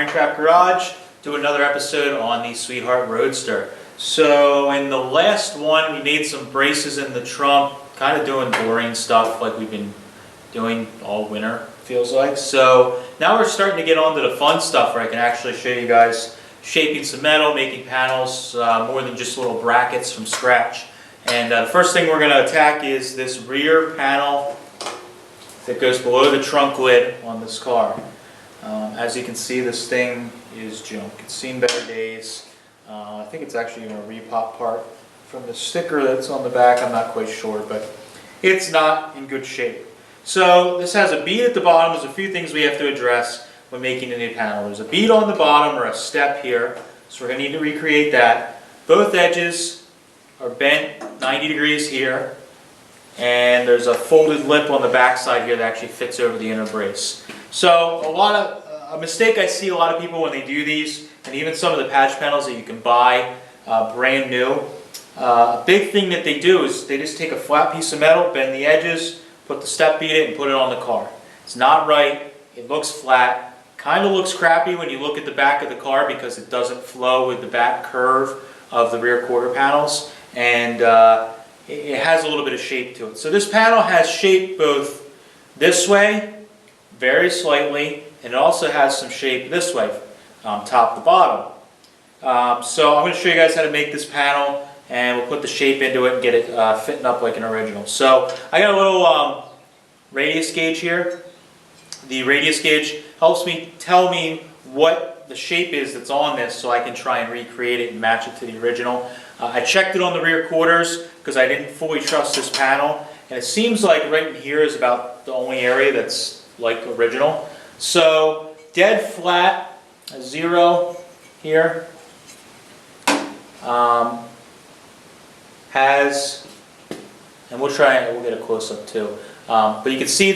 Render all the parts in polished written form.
Irontrap Garage, do another episode on the Sweetheart Roadster. So in the last one we made some braces in the trunk, kind of doing boring stuff like we've been doing all winter, feels like. So now we're starting to get on to the fun stuff where I can actually show you guys shaping some metal, making panels, more than just little brackets from scratch. And the first thing we're going to attack is this rear panel that goes below the trunk lid on this car. As you can see, this thing is junk. It's seen better days. I think it's actually even a repop part from the sticker that's on the back. I'm not quite sure, but it's not in good shape. So this has a bead at the bottom. There's a few things we have to address when making a new panel. There's a bead on the bottom or a step here, so we're going to need to recreate that. Both edges are bent 90 degrees here, and there's a folded lip on the back side here that actually fits over the inner brace. So a mistake I see a lot of people when they do these, and even some of the patch panels that you can buy brand new, a big thing that they do is they just take a flat piece of metal, bend the edges, put the step bead in, and put it on the car. It's not right. It looks flat. Kind of looks crappy when you look at the back of the car because it doesn't flow with the back curve of the rear quarter panels, and it has a little bit of shape to it. So this panel has shape both this way, very slightly, and it also has some shape this way, top to bottom. So I'm going to show you guys how to make this panel, and we'll put the shape into it and get it fitting up like an original. So I got a little radius gauge here. The radius gauge helps me tell me what the shape is that's on this so I can try and recreate it and match it to the original. I checked it on the rear quarters because I didn't fully trust this panel, and it seems like right in here is about the only area that's like original. So dead flat, a 0 here, has, and we'll get a close-up too, but you can see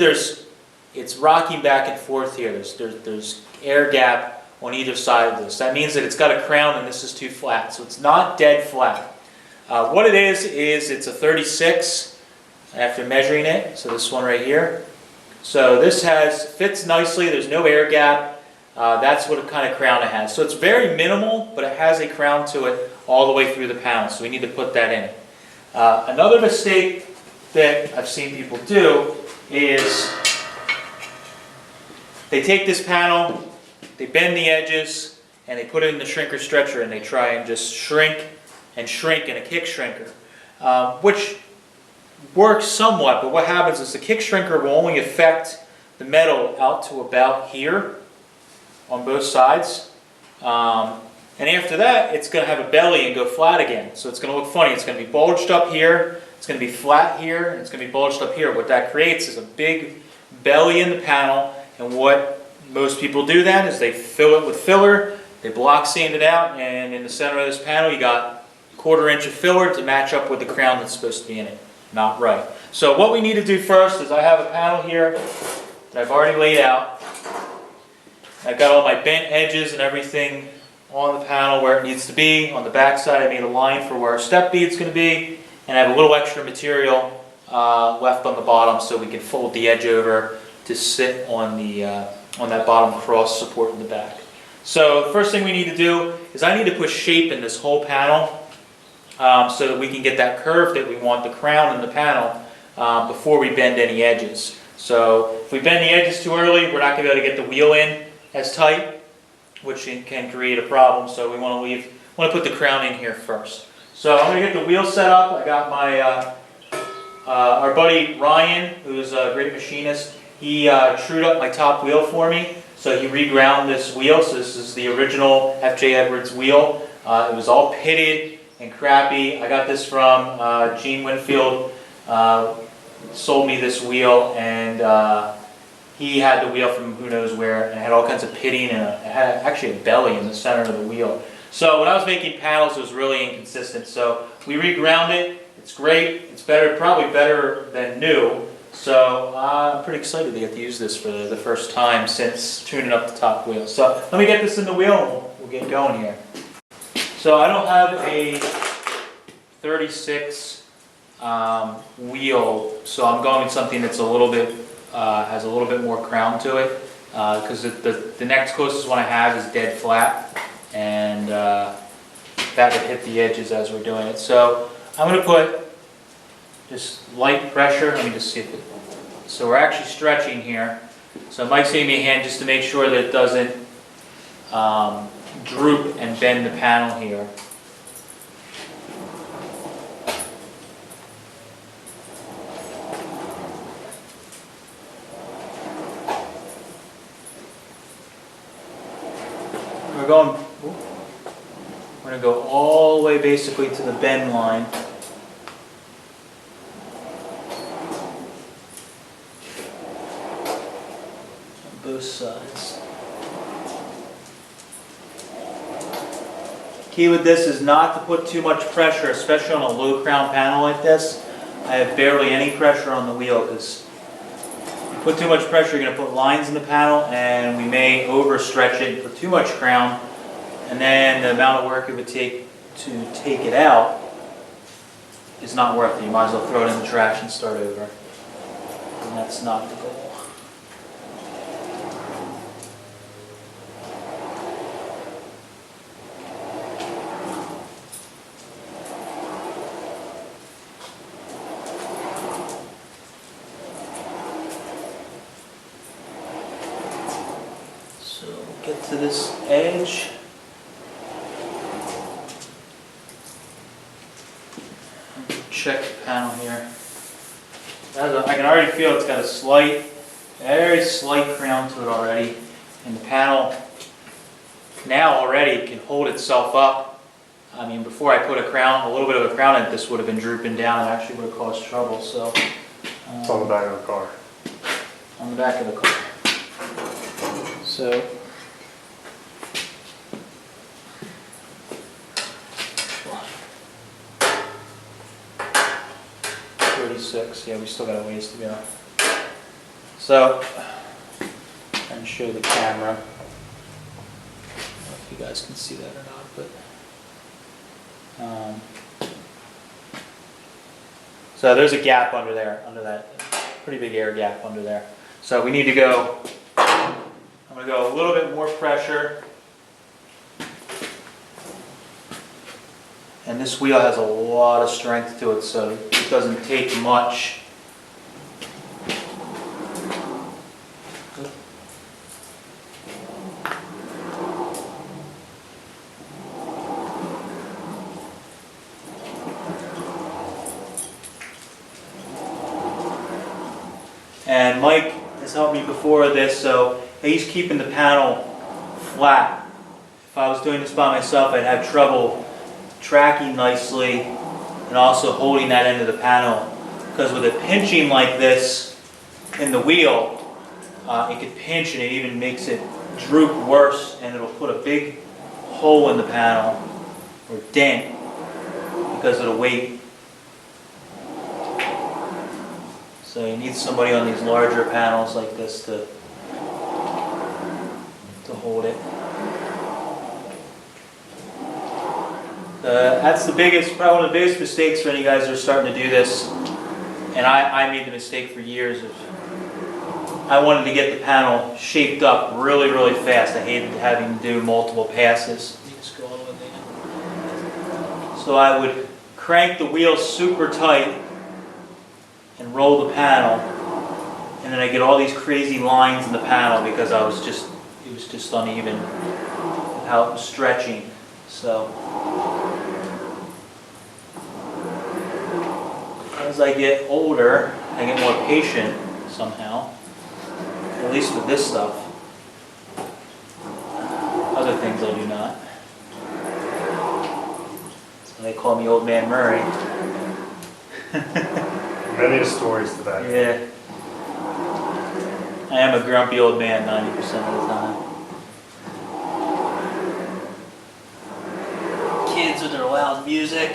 it's rocking back and forth here. There's air gap on either side of this. That means that it's got a crown and this is too flat, so it's not dead flat. What it is it's a 36 after measuring it, so this one right here. So this fits nicely, there's no air gap. That's what kind of crown it has. So it's very minimal, but it has a crown to it all the way through the panel, so we need to put that in it. Another mistake that I've seen people do is they take this panel, they bend the edges, and they put it in the shrinker stretcher, and they try and just shrink and shrink in a kick shrinker, which works somewhat, but what happens is the kick shrinker will only affect the metal out to about here on both sides. And after that, it's going to have a belly and go flat again. So it's going to look funny. It's going to be bulged up here, it's going to be flat here, and it's going to be bulged up here. What that creates is a big belly in the panel, and what most people do then is they fill it with filler, they block sand it out, and in the center of this panel you got a 1/4 inch of filler to match up with the crown that's supposed to be in it. Not right. So what we need to do first is I have a panel here that I've already laid out. I've got all my bent edges and everything on the panel where it needs to be. On the back side I made a line for where our step bead's going to be, and I have a little extra material left on the bottom so we can fold the edge over to sit on that bottom cross support in the back. So the first thing we need to do is I need to put shape in this whole panel so that we can get that curve that we want, the crown in the panel, before we bend any edges. So if we bend the edges too early, we're not going to be able to get the wheel in as tight, which can create a problem. So we want to put the crown in here first. So I'm going to get the wheel set up. I got my our buddy Ryan, who's a great machinist. He trued up my top wheel for me. So he reground this wheel. So this is the original F.J. Edwards wheel. It was all pitted and crappy. I got this from Gene Winfield. Sold me this wheel, and he had the wheel from who knows where, and it had all kinds of pitting, and it had actually a belly in the center of the wheel. So when I was making panels, it was really inconsistent. So we reground it. It's great. It's better, probably better than new. So I'm pretty excited to get to use this for the first time since tuning up the top wheel. So let me get this in the wheel and we'll get going here. So I don't have a 36 wheel, so I'm going with something that's a little bit has a little bit more crown to it. because the next closest one I have is dead flat, and that would hit the edges as we're doing it. So I'm going to put just light pressure. Let me just see if it, so we're actually stretching here. So Mike's giving me a hand just to make sure that it doesn't droop and bend the panel here. We're going to go all the way basically to the bend line. On both sides. Key with this is not to put too much pressure, especially on a low crown panel like this. I have barely any pressure on the wheel because if you put too much pressure, you're going to put lines in the panel, and we may overstretch it and put too much crown, and then the amount of work it would take to take it out is not worth it. You might as well throw it in the trash and start over. And that's not the goal. So get to this edge. Check the panel here. I can already feel it's got a slight, very slight crown to it already. And the panel now already can hold itself up. I mean, before I put a crown, a little bit of a crown in it, this would have been drooping down and actually would have caused trouble. So it's on the back of the car. On the back of the car. So 36, yeah, we still got a ways to go. So, and show the camera. I don't know if you guys can see that or not, but so there's a gap under there, under that pretty big air gap under there. So we need to go. I'm going to go a little bit more pressure. And this wheel has a lot of strength to it, so it doesn't take much. And Mike has helped me before this, so he's keeping the panel flat. If I was doing this by myself, I'd have trouble tracking nicely and also holding that end of the panel, because with it pinching like this in the wheel, it could pinch and it even makes it droop worse, and it'll put a big hole in the panel or dent because of the weight. So you need somebody on these larger panels like this to hold it. That's the biggest, probably one of the biggest mistakes for any guys that are starting to do this. And I made the mistake for years of, I wanted to get the panel shaped up really, really fast. I hated having to do multiple passes. Let me just go all the way down. So I would crank the wheel super tight and roll the panel, and then I get all these crazy lines in the panel because it was just uneven how it was stretching. So as I get older, I get more patient somehow, at least with this stuff. Other things I do not. So they call me Old Man Murray. Many stories to that. Yeah. I am a grumpy old man 90% of the time. Kids with their loud music.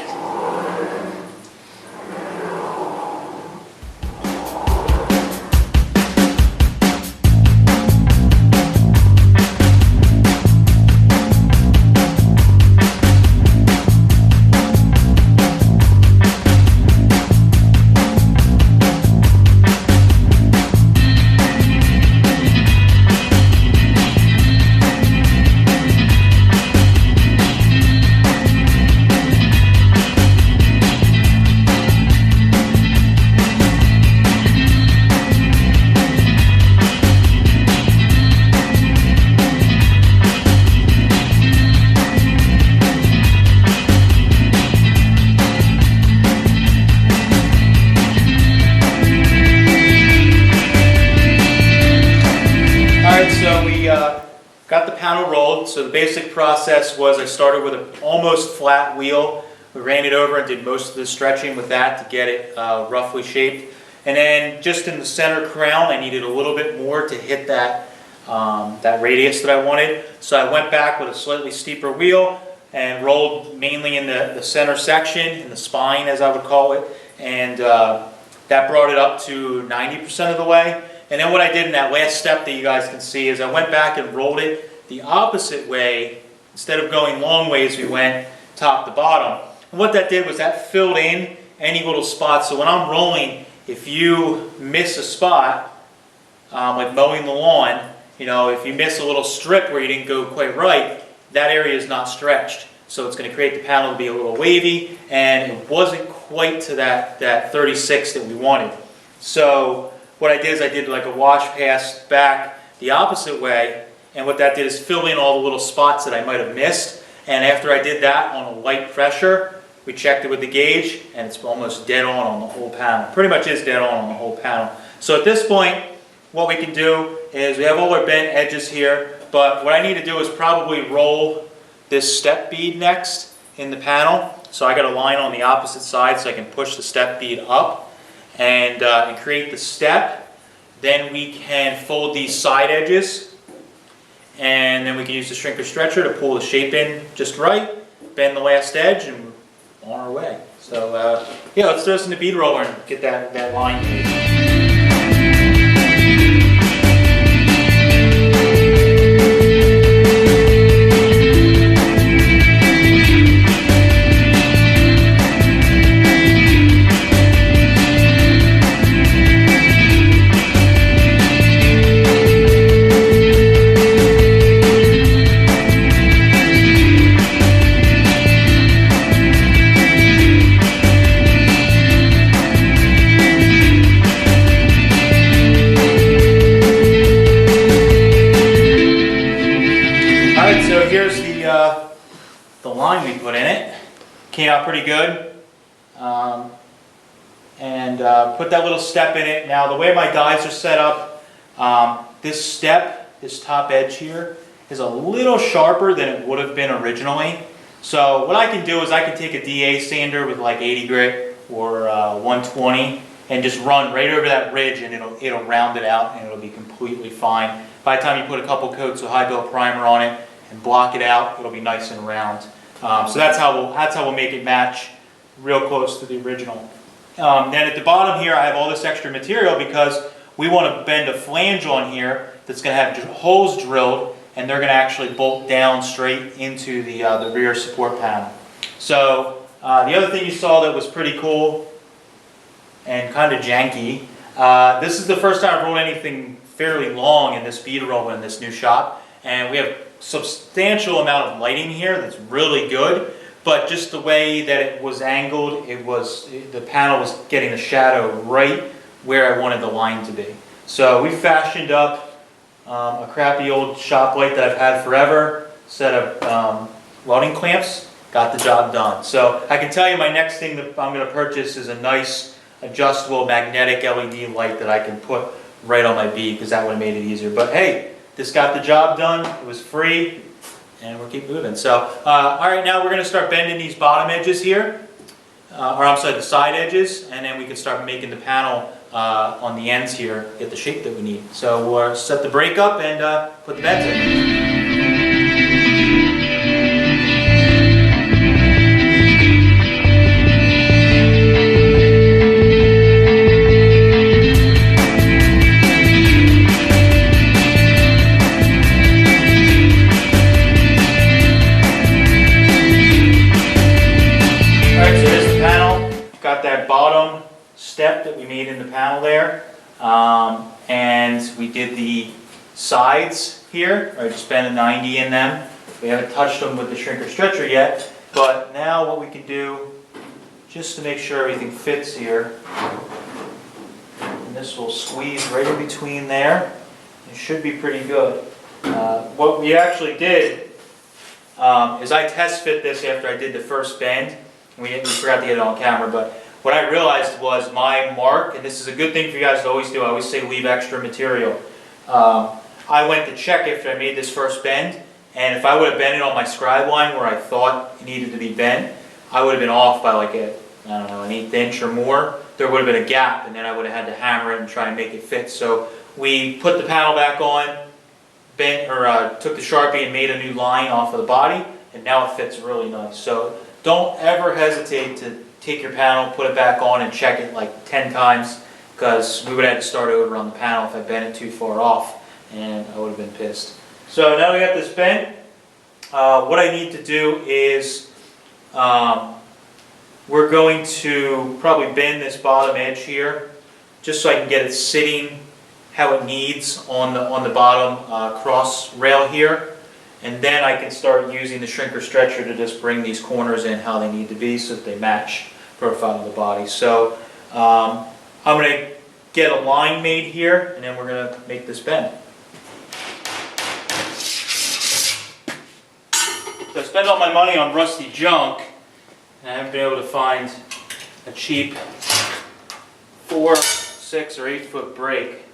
got the panel rolled. So the basic process was I started with an almost flat wheel. We ran it over and did most of the stretching with that to get it roughly shaped. And then just in the center crown, I needed a little bit more to hit that, that radius that I wanted. So I went back with a slightly steeper wheel and rolled mainly in the center section, in the spine as I would call it. And that brought it up to 90% of the way. And then what I did in that last step that you guys can see is I went back and rolled it the opposite way. Instead of going long ways, we went top to bottom. And what that did was that filled in any little spots. So when I'm rolling, if you miss a spot, like mowing the lawn, you know, if you miss a little strip where you didn't go quite right, that area is not stretched. So it's going to create the panel to be a little wavy, and it wasn't quite to that 36 that we wanted. So what I did is I did like a wash pass back the opposite way, and what that did is fill in all the little spots that I might have missed. And after I did that on a light pressure, we checked it with the gauge, and it's almost dead on the whole panel. Pretty much is dead on the whole panel. So at this point, what we can do is we have all our bent edges here, but what I need to do is probably roll this step bead next in the panel. So I got a line on the opposite side so I can push the step bead up and create the step. Then we can fold these side edges, and then we can use the shrinker stretcher to pull the shape in just right, bend the last edge, and we're on our way. So yeah, let's throw this in the bead roller and get that line made. The line we put in it came out pretty good, put that little step in it. Now the way my dies are set up, this step, this top edge here, is a little sharper than it would have been originally. So what I can do is I can take a DA sander with like 80 grit or 120 and just run right over that ridge, and it'll round it out and it'll be completely fine. By the time you put a couple coats of high build primer on it and block it out, it'll be nice and round. So that's how we'll make it match real close to the original. Then at the bottom here, I have all this extra material because we want to bend a flange on here that's going to have holes drilled, and they're going to actually bolt down straight into the rear support panel. So the other thing you saw that was pretty cool and kind of janky, this is the first time I've rolled anything fairly long in this bead roller in this new shop, and we have substantial amount of lighting here that's really good, but just the way that it was angled, the panel was getting the shadow right where I wanted the line to be. So we fashioned up a crappy old shop light that I've had forever, set of welding clamps, got the job done. So I can tell you my next thing that I'm going to purchase is a nice adjustable magnetic LED light that I can put right on my bead, because that would have made it easier. But hey, this got the job done, it was free, and we'll keep moving. So, all right, now we're going to start bending these bottom edges here, or I'm sorry, the side edges, and then we can start making the panel on the ends here, get the shape that we need. So we'll set the brake up and put the bends in. That bottom step that we made in the panel there, and we did the sides here, right, just bend a 90 in them. We haven't touched them with the shrinker stretcher yet, but now what we can do, just to make sure everything fits here, and this will squeeze right in between there. It should be pretty good. What we actually did is I test fit this after I did the first bend. We forgot to get it on camera, but what I realized was my mark, and this is a good thing for you guys to always do, I always say leave extra material. I went to check after I made this first bend, and if I would have bent it on my scribe line where I thought it needed to be bent, I would have been off by like I don't know, an 1/8 inch or more. There would have been a gap, and then I would have had to hammer it and try and make it fit. So we put the panel back on, took the Sharpie and made a new line off of the body, and now it fits really nice. So don't ever hesitate to take your panel, put it back on, and check it like 10 times, because we would have to start over on the panel if I bent it too far off, and I would have been pissed. So now we got this bent. What I need to do is we're going to probably bend this bottom edge here, just so I can get it sitting how it needs on the bottom cross rail here, and then I can start using the shrinker stretcher to just bring these corners in how they need to be so that they match profile of the body. So I'm going to get a line made here, and then we're going to make this bend. So I spent all my money on rusty junk, and I haven't been able to find a cheap 4, 6, or 8 foot brake.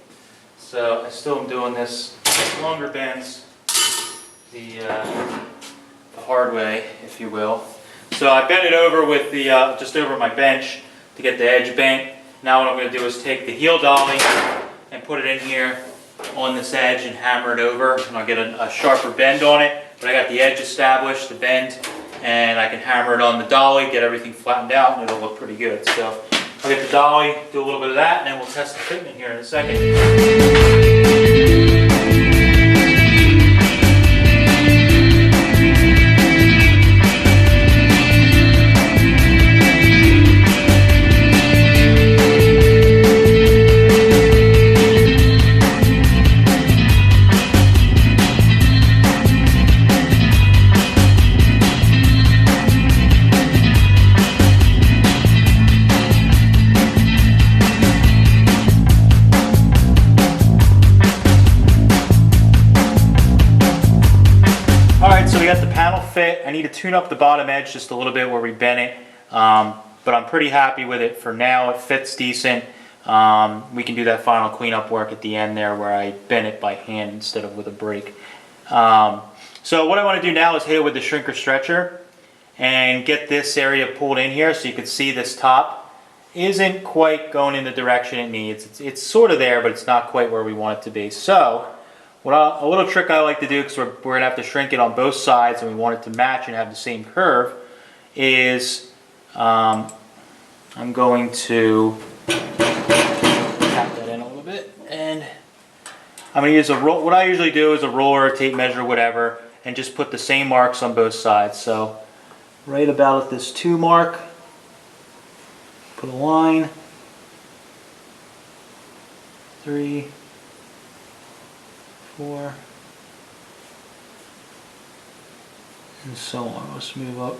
So I still am doing this longer bends the hard way, if you will. So I bent it over with the just over my bench to get the edge bent. Now what I'm going to do is take the heel dolly and put it in here on this edge and hammer it over, and I'll get a sharper bend on it. But I got the edge established, the bend, and I can hammer it on the dolly, get everything flattened out, and it'll look pretty good. So I'll get the dolly, do a little bit of that, and then we'll test the fitment here in a second. We got the panel fit. I need to tune up the bottom edge just a little bit where we bent it, but I'm pretty happy with it for now. It fits decent. We can do that final cleanup work at the end there where I bent it by hand instead of with a brake. So what I want to do now is hit it with the shrinker stretcher and get this area pulled in here so you can see this top isn't quite going in the direction it needs. It's sort of there, but it's not quite where we want it to be. So a little trick I like to do, because we're going to have to shrink it on both sides and we want it to match and have the same curve, is I'm going to tap that in a little bit, and I'm going to use what I usually do is a roller, tape measure, whatever, and just put the same marks on both sides. So right about at this 2 mark, put a line, 3, 4, and so on. Let's move up.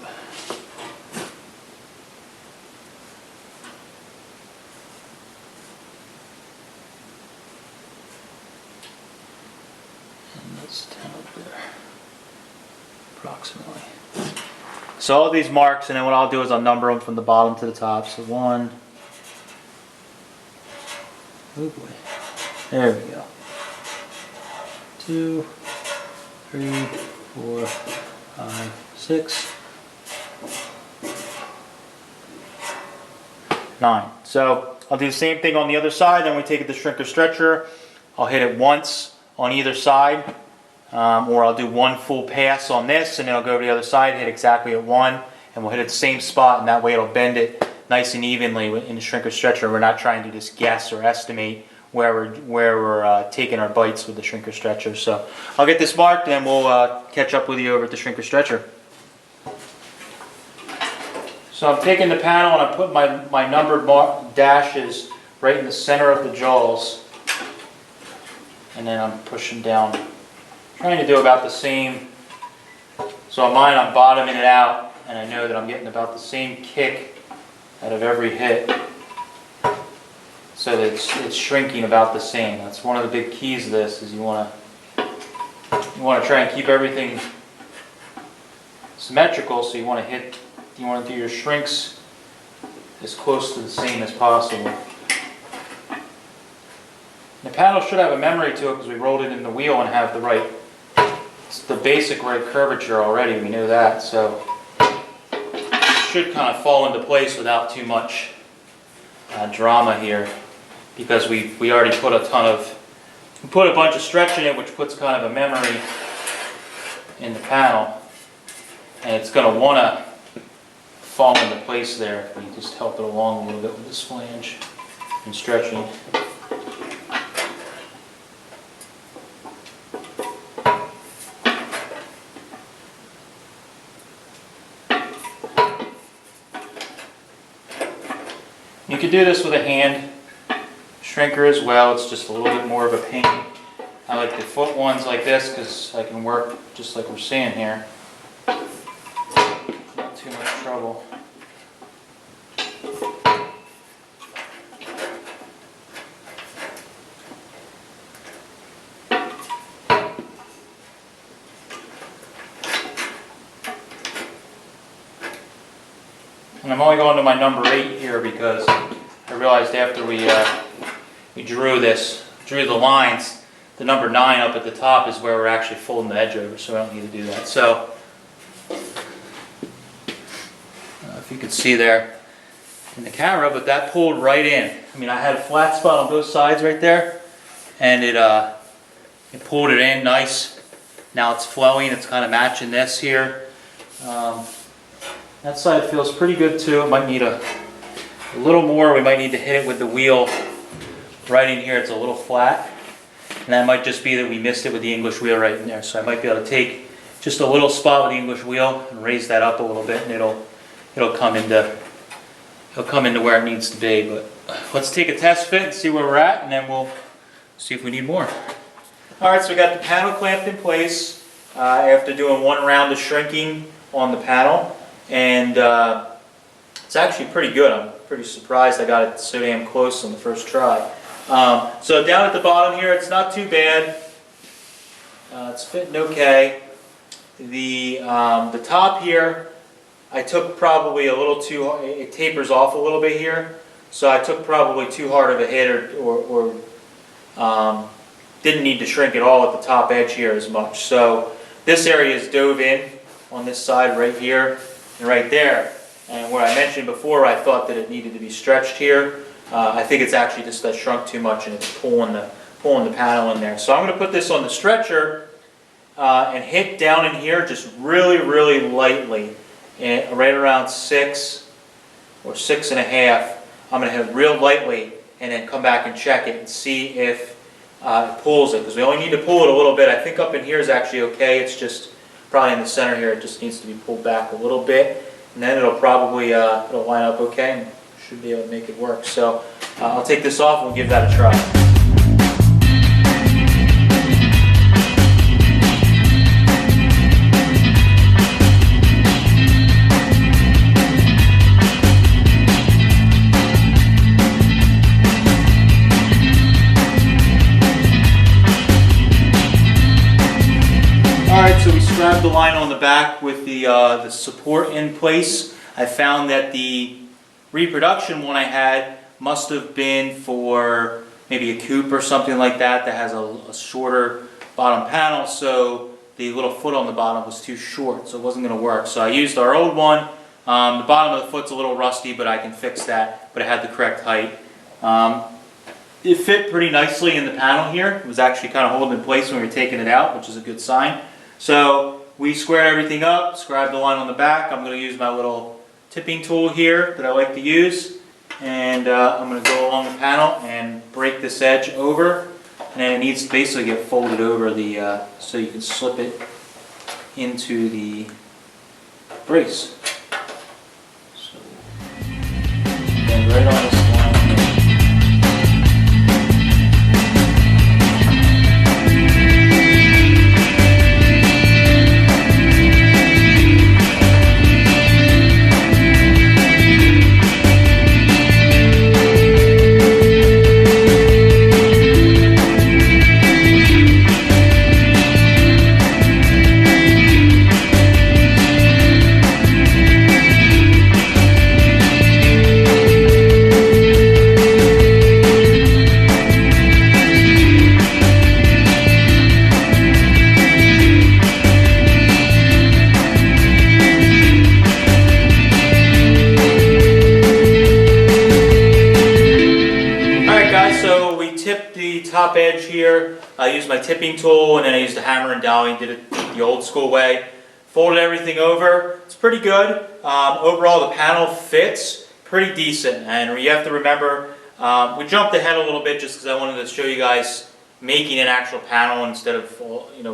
And that's 10 up there, approximately. So all these marks, and then what I'll do is I'll number them from the bottom to the top. So 1, oh boy, there we go. 2, 3, 4, 5, 6, 9. So I'll do the same thing on the other side. Then we take the shrinker stretcher. I'll hit it once on either side, or I'll do one full pass on this, and then I'll go to the other side, hit exactly at 1, and we'll hit it the same spot, and that way it'll bend it nice and evenly in the shrinker stretcher. We're not trying to just guess or estimate where we're taking our bites with the shrinker stretcher. So I'll get this marked, and we'll catch up with you over at the shrinker stretcher. So I'm taking the panel and I'm putting my numbered dashes right in the center of the jaws, and then I'm pushing down, trying to do about the same. So on mine I'm bottoming it out, and I know that I'm getting about the same kick out of every hit, so that it's shrinking about the same. That's one of the big keys of this, is you want to try and keep everything symmetrical. So you want to do your shrinks as close to the same as possible. The panel should have a memory to it because we rolled it in the wheel and have the basic right curvature already, we knew that, so it should kind of fall into place without too much drama here, because we already put we put a bunch of stretch in it, which puts kind of a memory in the panel, and it's going to want to fall into place there if we just help it along a little bit with this flange and stretching. You could do this with a hand shrinker as well, it's just a little bit more of a pain. I like the foot ones like this because I can work just like we're seeing here. Not too much trouble. And I'm only going to my number 8 here because I realized after we drew the lines, the number 9 up at the top is where we're actually folding the edge over, so I don't need to do that. So, if you could see there in the camera, but that pulled right in. I mean, I had a flat spot on both sides right there, and it pulled it in nice. Now it's flowing, it's kind of matching this here. That side feels pretty good too. It might need a little more. We might need to hit it with the wheel right in here. It's a little flat. And that might just be that we missed it with the English wheel right in there. So I might be able to take just a little spot with the English wheel and raise that up a little bit, and it'll come into where it needs to be. But let's take a test fit and see where we're at, and then we'll see if we need more. Alright, so we got the panel clamped in place after doing one round of shrinking on the panel. And it's actually pretty good. I'm pretty surprised I got it so damn close on the first try. So down at the bottom here, it's not too bad. It's fitting okay. The top here, I took probably a little too, it tapers off a little bit here. So I took probably too hard of a hit or didn't need to shrink at all at the top edge here as much. So this area is dove in on this side right here and right there. And where I mentioned before, I thought that it needed to be stretched here. I think it's actually just that shrunk too much and it's pulling the panel in there. So I'm going to put this on the stretcher and hit down in here just really, really lightly, and right around 6 or 6.5. I'm going to hit real lightly and then come back and check it and see if it pulls it, because we only need to pull it a little bit. I think up in here is actually okay. It's just probably in the center here. It just needs to be pulled back a little bit, and then it'll probably it'll line up okay and should be able to make it work. So I'll take this off and we'll give that a try. Alright, so we strapped the line on the back with the support in place. I found that the reproduction one I had must have been for maybe a coupe or something like that has a shorter bottom panel, so the little foot on the bottom was too short, so it wasn't going to work. So I used our old one. The bottom of the foot's a little rusty, but I can fix that, but it had the correct height. It fit pretty nicely in the panel here. It was actually kind of holding in place when we were taking it out, which is a good sign. So we squared everything up, scribed the line on the back. I'm going to use my little tipping tool here that I like to use, and I'm going to go along the panel and break this edge over, and then it needs to basically get folded over the so you can slip it into the brace. So then right on this line here. edge here. I used my tipping tool, and then I used a hammer and dowel and did it the old school way. Folded everything over. It's pretty good. Overall, the panel fits pretty decent, and you have to remember, we jumped ahead a little bit just because I wanted to show you guys making an actual panel instead of,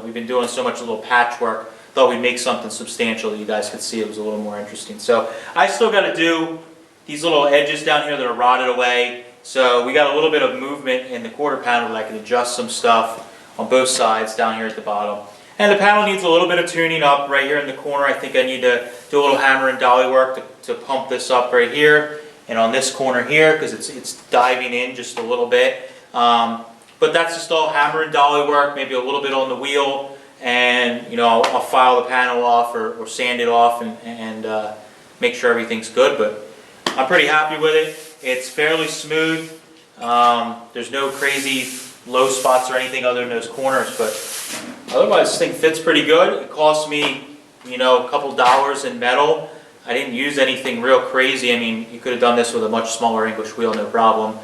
we've been doing so much little patchwork. Thought we'd make something substantial that you guys could see. It was a little more interesting. So I still got to do these little edges down here that are rotted away. So we got a little bit of movement in the quarter panel that I can adjust some stuff on both sides down here at the bottom. And the panel needs a little bit of tuning up right here in the corner. I think I need to do a little hammer and dolly work to pump this up right here and on this corner here, because it's diving in just a little bit. But that's just all hammer and dolly work, maybe a little bit on the wheel, and I'll file the panel off or sand it off and make sure everything's good. But I'm pretty happy with it. It's fairly smooth. There's no crazy low spots or anything other than those corners, but otherwise this thing fits pretty good. It cost me a couple dollars in metal. I didn't use anything real crazy. I mean, you could have done this with a much smaller English wheel, no problem.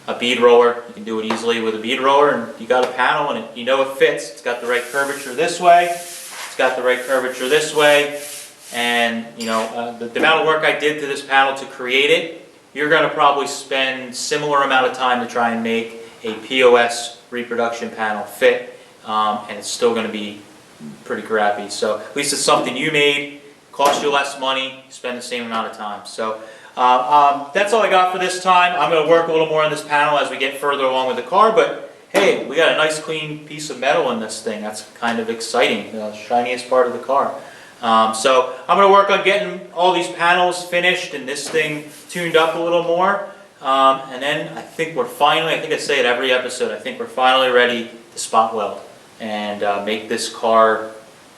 A bead roller, you can do it easily with a bead roller, and you got a panel, and it fits. It's got the right curvature this way. It's got the right curvature this way. And the amount of work I did to this panel to create it, you're going to probably spend similar amount of time to try and make a POS reproduction panel fit, and it's still going to be pretty crappy. So at least it's something you made, cost you less money, spend the same amount of time. So that's all I got for this time. I'm going to work a little more on this panel as we get further along with the car, but hey, we got a nice clean piece of metal in this thing. That's kind of exciting, the shiniest part of the car. So I'm going to work on getting all these panels finished and this thing tuned up a little more. And then I think I say it every episode, I think we're finally ready to spot weld and make this car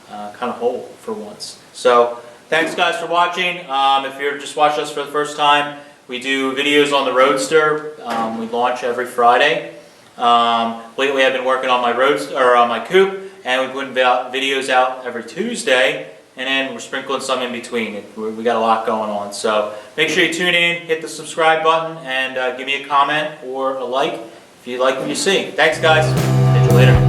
kind of whole for once. So thanks guys for watching. If you're just watching us for the first time, we do videos on the Roadster. We launch every Friday. Lately I've been working on my Roadster, or on my coupe, and we put videos out every Tuesday. And then we're sprinkling some in between. We got a lot going on. So make sure you tune in, hit the subscribe button, and give me a comment or a like if you like what you see. Thanks guys. Catch you later.